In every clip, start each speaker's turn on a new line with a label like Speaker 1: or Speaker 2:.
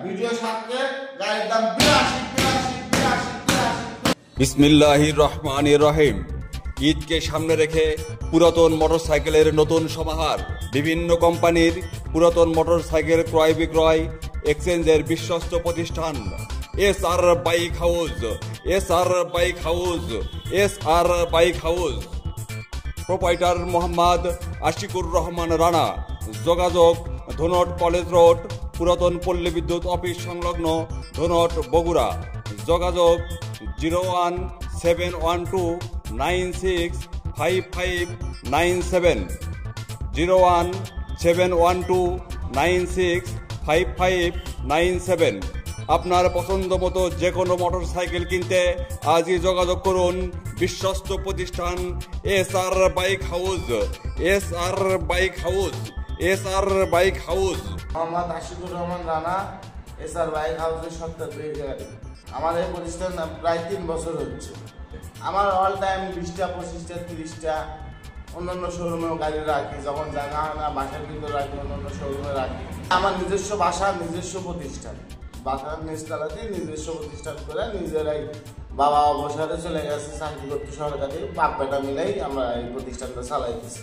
Speaker 1: Video সাথে গাড়ির দাম 82।
Speaker 2: বিসমিল্লাহির রহমানির রহিম। ঈদকে সামনে রেখে পুরাতন মোটরসাইকেলের নতুন সমাহার, বিভিন্ন কোম্পানির পুরাতন মোটরসাইকেল ক্রয় বিক্রয় এক্সচেঞ্জের বিশ্বস্ত প্রতিষ্ঠান SR bike house. SR bike house, SR bike house. Proprietor Mohammad Ashikur Rahman Rana. যোগাযোগ ধনট কলেজ রোড, পুরাতন পল্লী বিদ্যুৎ অফিস সংলগ্ন, ধনট, বগুড়া। যোগাযোগ 01712965597, 01712965597। আপনার পছন্দ মতো যে কোনো মোটরসাইকেল কিনতে আজই যোগাযোগ করুন বিশ্বস্ত প্রতিষ্ঠান SR bike house. SR bike house, SR bike house.
Speaker 1: Mohammad Ashikur Rahman Rana, SR bike হাউসের সত্ত্বাধিকারী। আমার এই প্রতিষ্ঠান প্রায় 3 বছর হচ্ছে। আমার অল টাইম 20টা 25টা 30টা অন্যান্য শোরুমেও গাড়ি রাখি, যখন জায়গা হয় না বাসার ভিতরে রাখি, অন্যান্য শোরুমে রাখি। আমার নিজস্ব বাসা, নিজস্ব প্রতিষ্ঠান, বাসার নিচতলাতে নিজস্ব প্রতিষ্ঠান করে নিজেরাই, বাবা অবসরে চলে গেছে চাকরি করতে সরকারি, বাপ বেটা মিলেই আমরা এই প্রতিষ্ঠানটা চালাইতেছি।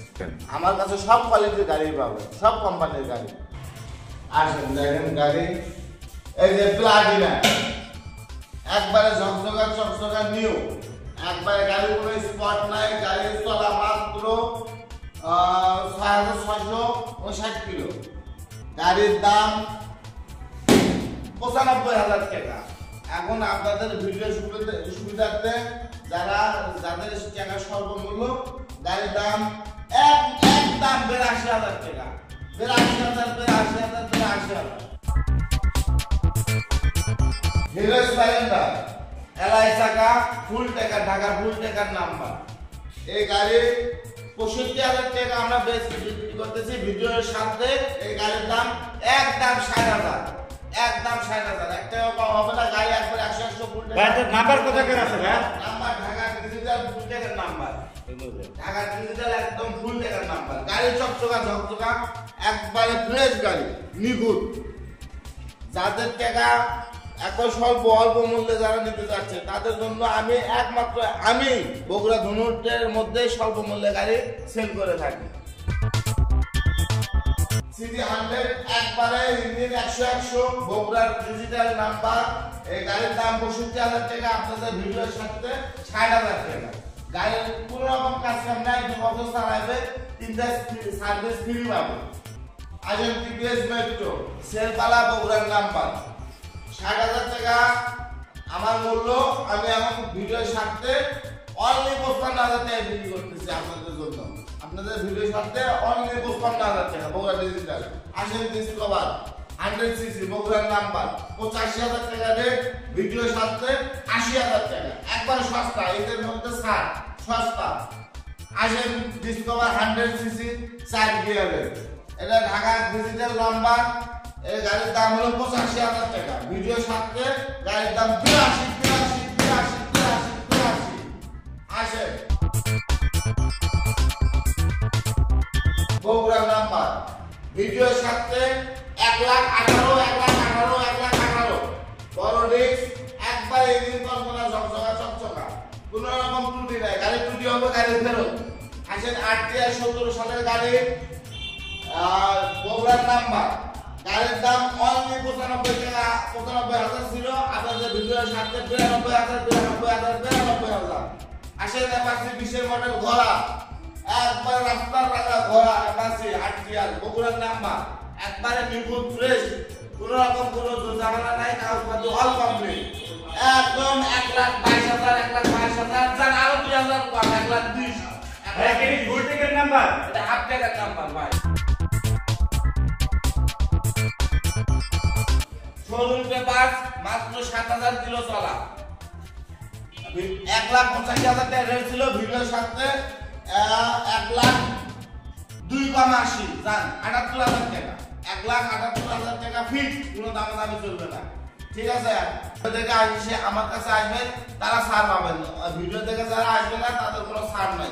Speaker 1: আমার কাছে সব কোয়ালিটির গাড়ি পাবে, সব কোম্পানির গাড়ি। আসেন দেখেন গাড়ি, এই যে প্লাটিনা, একবারে ঝকঝকা নিউ, একবারে গাড়ির কোনো স্পট নাই। গাড়ি চলা মাত্র 6659 কিলো। গাড়ির দাম 95,000 টাকা। এখন আপনাদের ভিডিও সুবিধার্থে যাদের টাকা সর্বমূল্য, গাড়ির দাম একদম 82,000 টাকা। 82,000 হিরো স্প্লেন্ডার এলআই চাকা, ফুল টাকা, ঢাকা ফুল টাকার নাম্বার। এই গাড়ি 65,000 টাকা আমরা বিক্রি করতেছি ভিডিওর সাথে। এই গাড়ির দাম একদম 60,000, একদম 60,000। একটা হবে না, গাড়ি একবার 100 ফুল টাকা।
Speaker 3: নাম্বার কোথায় আছে ভাই?
Speaker 1: নাম্বার ঢাকা ডিজিটাল ফুল টাকার নাম্বার, ঢাকা ডিজিটাল একদম ফুল টাকার নাম্বার। গাড়ি ঝকঝকা একবারে ফ্রেশ গাড়ি, নিখুঁত। যাদের টাকা এত স্বল্প অল্প মূল্যে যারা নিতে যাচ্ছে তাদের জন্য আমি বগুড়া ধনুটের মধ্যে স্বল্প মূল্যে গাড়ি সেল করে থাকি। সিটি 100 একবারে ইঞ্জিন 100 বগুড়ার ডিজিটাল নাম্বার। এই গাড়ির দাম 65,000 টাকা। আপনাদের ভিডিওর সাথে 60,000 টাকা। গাড়ির কোনো রকম কাজ কাম নাই, 2 বছর চালাবে, 3টা সার্ভিস ফ্রি পাবে। আজম টিভিএস মেট্রো সেলপালা, বগুড়ার নাম্বার। 60,000 টাকা আমার মূল্য। আমি এখন ভিডিওর সাথে অনলি 55,000 টাকা বিক্রি করতেছি আপনাদের জন্য। আপনাদের ভিডিওর সাথে অনলি 55,000 টাকা বগুড়া ডিজিটাল। আসেন ডিসকভার 100 সিসি, বগুড়ার নাম্বার। 85,000 টাকা রেট, ভিডিওর সাথে 80,000 টাকা। একবার সস্তা, এদের মধ্যে ছাড়, সস্তা। আসেন ডিসকভার 100 সিসি 4 গিয়ারের, এটা ঢাকা ডিজিটাল নাম্বার। এই গাড়ির দাম হলো 85,000 টাকা। ভিডিওর সাথে গাড়ির দাম 82। আসে বগুড়ার নাম্বার, ভিডিওর সাথে 1,18,000। বড় রিস্ক, একবার ইঞ্জিন কল্পনা চকচকা, কোন রকম ত্রুটি নাই। গাড়ির ত্রুটি হবে গাড়ি ফেরত। আসেন RTR 17 সালের গাড়ি, বগুড়ার নাম্বার। গাড়ির দাম অনলি 95 টাকা। 95,000 ছিল, আপনাদের ভিডিওর সাথে 92,000। আসেন অ্যাপাচি 20 মডেল ঘোড়া, একবার রাস্তার রাখা ঘোড়া অ্যাপাচি RTR, বগুড়ার নাম্বার। একবারে নিখুঁত ফ্রেশ, কোন রকম কোনো ঝামেলা নাই, কাগজপত্র অল কমপ্লিট। একদম 1,22,000, 1,22,000, জান আরো 2,000 কম, 1,20,000।
Speaker 3: এটা ফুল টাকার নাম্বার,
Speaker 1: এটা হাফ টাকার নাম্বার ভাই। শোরুম পেপার মাত্র 7,000 কিলো চলা। 1,85,000 টাকা রেট ছিল, ভিডিওর সাথে 1,02,80, জান 78,000 টাকা। 1,78,000 টাকা ফিক্স, কোনো দামাদামি চলবে না। ঠিক আছে, দেখে আসে আমার কাছে আসবেন, তারা ছাড় পাবেন। ভিডিও দেখে যারা আসবে না তাদের কোনো ছাড় নাই।